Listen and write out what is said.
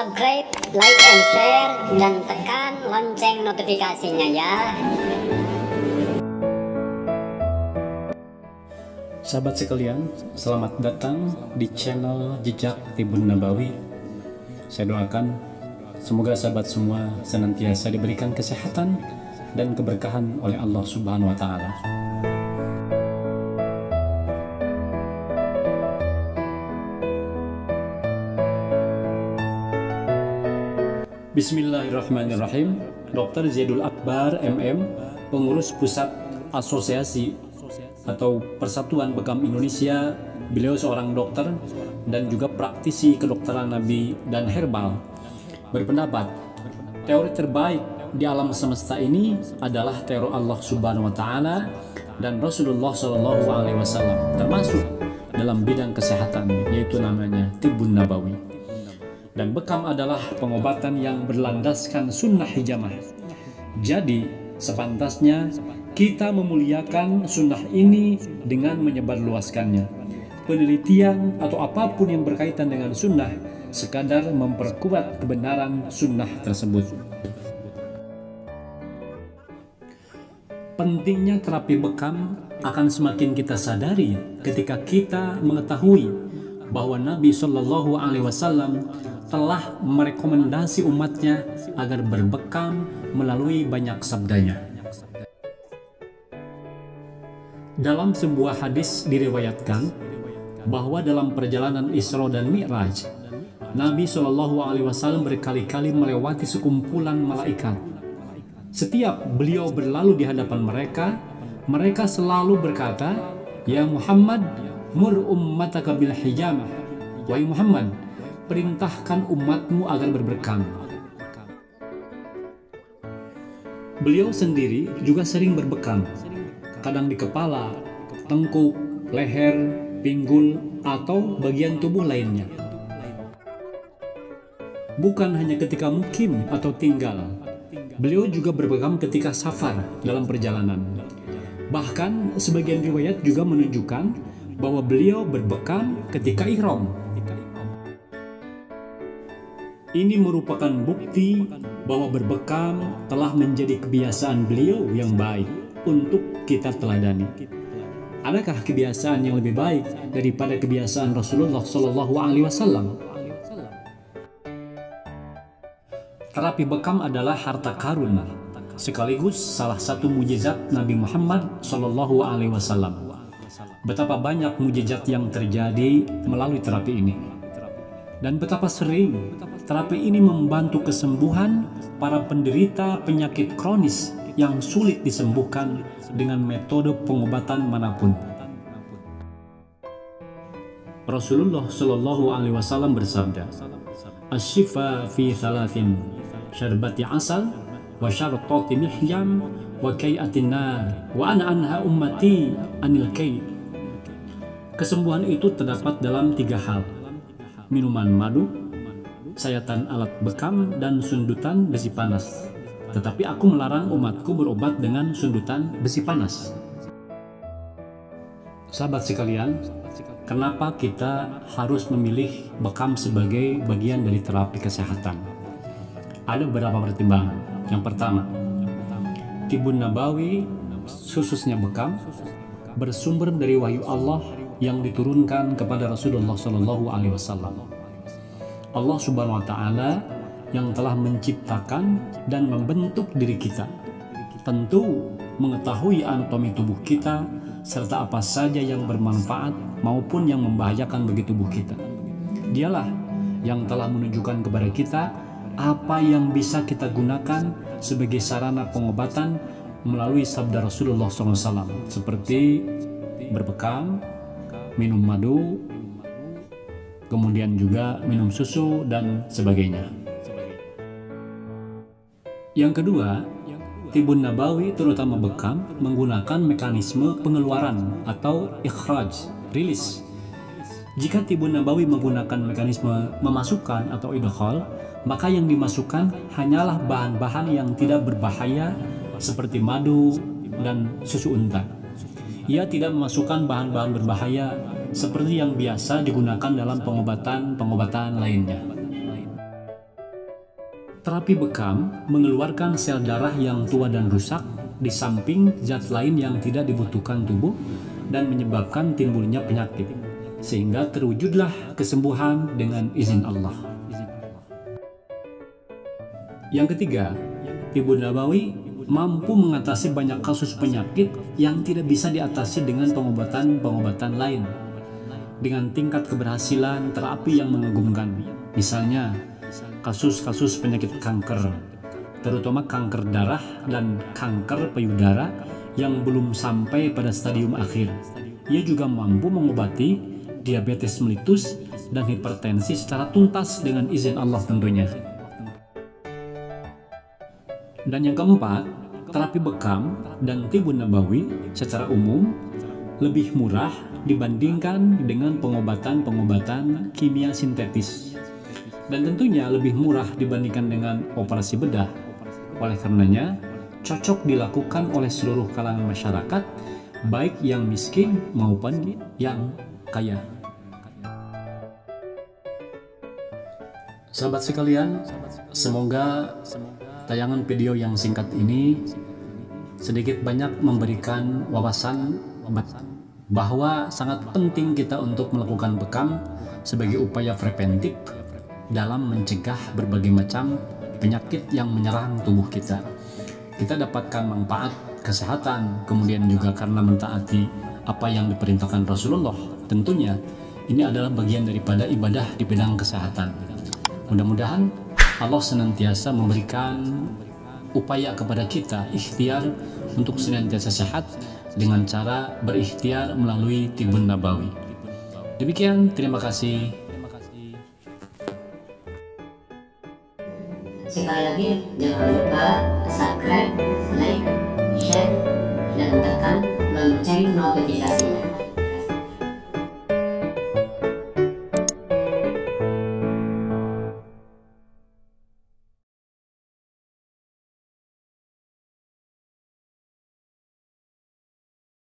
subscribe, like, and share, dan tekan lonceng notifikasinya ya. Sahabat sekalian, selamat datang di channel Jejak Tibbun Nabawi. Saya doakan semoga sahabat semua senantiasa diberikan kesehatan dan keberkahan oleh Allah Subhanahu wa Ta'ala. Bismillahirrahmanirrahim. Dr. Zaidul Akbar MM, pengurus pusat asosiasi atau Persatuan Bekam Indonesia. Beliau seorang dokter dan juga praktisi kedokteran nabi dan herbal, berpendapat teori terbaik di alam semesta ini adalah teori Allah Subhanahu wa Ta'ala dan Rasulullah Shallallahu Alaihi Wasallam, termasuk dalam bidang kesehatan, yaitu namanya Tibbun Nabawi. Dan bekam adalah pengobatan yang berlandaskan sunnah hijamah. Jadi sepantasnya kita memuliakan sunnah ini dengan menyebarluaskannya. Penelitian atau apapun yang berkaitan dengan sunnah sekadar memperkuat kebenaran sunnah tersebut. Pentingnya terapi bekam akan semakin kita sadari ketika kita mengetahui bahwa Nabi Shallallahu Alaihi Wasallam telah merekomendasi umatnya agar berbekam melalui banyak sabdanya. Dalam sebuah hadis diriwayatkan bahwa dalam perjalanan Isra dan Mi'raj, Nabi Shallallahu Alaihi Wasallam berkali-kali melewati sekumpulan malaikat. Setiap beliau berlalu di hadapan mereka, mereka selalu berkata, "Ya Muhammad, mur ummataka bil hijamah." Wahai Muhammad, perintahkan umatmu agar berbekam. Beliau sendiri juga sering berbekam, kadang di kepala, tengkuk, leher, pinggul, atau bagian tubuh lainnya. Bukan hanya ketika mukim atau tinggal, beliau juga berbekam ketika safar dalam perjalanan. Bahkan sebagian riwayat juga menunjukkan bahwa beliau berbekam ketika ihram. Ini merupakan bukti bahwa berbekam telah menjadi kebiasaan beliau yang baik untuk kita teladani. Adakah kebiasaan yang lebih baik daripada kebiasaan Rasulullah Shallallahu Alaihi Wasallam? Terapi bekam adalah harta karun, sekaligus salah satu mujizat Nabi Muhammad Shallallahu Alaihi Wasallam. Betapa banyak mujizat yang terjadi melalui terapi ini, dan betapa sering terapi ini membantu kesembuhan para penderita penyakit kronis yang sulit disembuhkan dengan metode pengobatan manapun. Rasulullah Shallallahu Alaihi Wasallam bersabda, "Asy-syifa fi thalathin, syarbati asal, wa syartati mihyam, wa kai'atin nar, wa ana anha ummati anil kai'." Kesembuhan itu terdapat dalam 3 hal: minuman madu, sayatan alat bekam, dan sundutan besi panas. Tetapi aku melarang umatku berobat dengan sundutan besi panas. Sahabat sekalian, kenapa kita harus memilih bekam sebagai bagian dari terapi kesehatan? Ada beberapa pertimbangan. Yang pertama, Tibbun Nabawi, khususnya bekam, bersumber dari wahyu Allah yang diturunkan kepada Rasulullah Shallallahu Alaihi Wasallam. Allah Subhanahu wa Ta'ala yang telah menciptakan dan membentuk diri kita tentu mengetahui anatomi tubuh kita serta apa saja yang bermanfaat maupun yang membahayakan bagi tubuh kita. Dialah yang telah menunjukkan kepada kita apa yang bisa kita gunakan sebagai sarana pengobatan melalui sabda Rasulullah SAW, seperti berbekam, minum madu, kemudian juga minum susu, dan sebagainya. Yang kedua, Tibbun Nabawi terutama bekam menggunakan mekanisme pengeluaran atau ikhraj, rilis. Jika Tibbun Nabawi menggunakan mekanisme memasukkan atau idkhal, maka yang dimasukkan hanyalah bahan-bahan yang tidak berbahaya seperti madu dan susu unta. Ia tidak memasukkan bahan-bahan berbahaya seperti yang biasa digunakan dalam pengobatan lainnya. Terapi bekam mengeluarkan sel darah yang tua dan rusak di samping zat lain yang tidak dibutuhkan tubuh dan menyebabkan timbulnya penyakit, sehingga terwujudlah kesembuhan dengan izin Allah. Yang ketiga, Tibun Nabawi mampu mengatasi banyak kasus penyakit yang tidak bisa diatasi dengan pengobatan-pengobatan lain, dengan tingkat keberhasilan terapi yang mengagumkan. Misalnya, kasus-kasus penyakit kanker, terutama kanker darah dan kanker payudara yang belum sampai pada stadium akhir. Ia juga mampu mengobati diabetes mellitus dan hipertensi secara tuntas dengan izin Allah tentunya. Dan yang keempat, terapi bekam dan Tibun Nabawi secara umum lebih murah dibandingkan dengan pengobatan-pengobatan kimia sintetis, dan tentunya lebih murah dibandingkan dengan operasi bedah. Oleh karenanya, cocok dilakukan oleh seluruh kalangan masyarakat, baik yang miskin maupun yang kaya. Sahabat sekalian, semoga tayangan video yang singkat ini sedikit banyak memberikan wawasan bahwa sangat penting kita untuk melakukan bekam sebagai upaya preventif dalam mencegah berbagai macam penyakit yang menyerang tubuh kita. Kita dapatkan manfaat kesehatan, kemudian juga karena mentaati apa yang diperintahkan Rasulullah. Tentunya ini adalah bagian daripada ibadah di bidang kesehatan. Mudah-mudahan Allah senantiasa memberikan upaya kepada kita ikhtiar untuk senantiasa sehat dengan cara berikhtiar melalui Tibun Nabawi. Demikian, terima kasih. Sekali lagi, jangan lupa subscribe, like, share, dan tekan lonceng notifikasinya.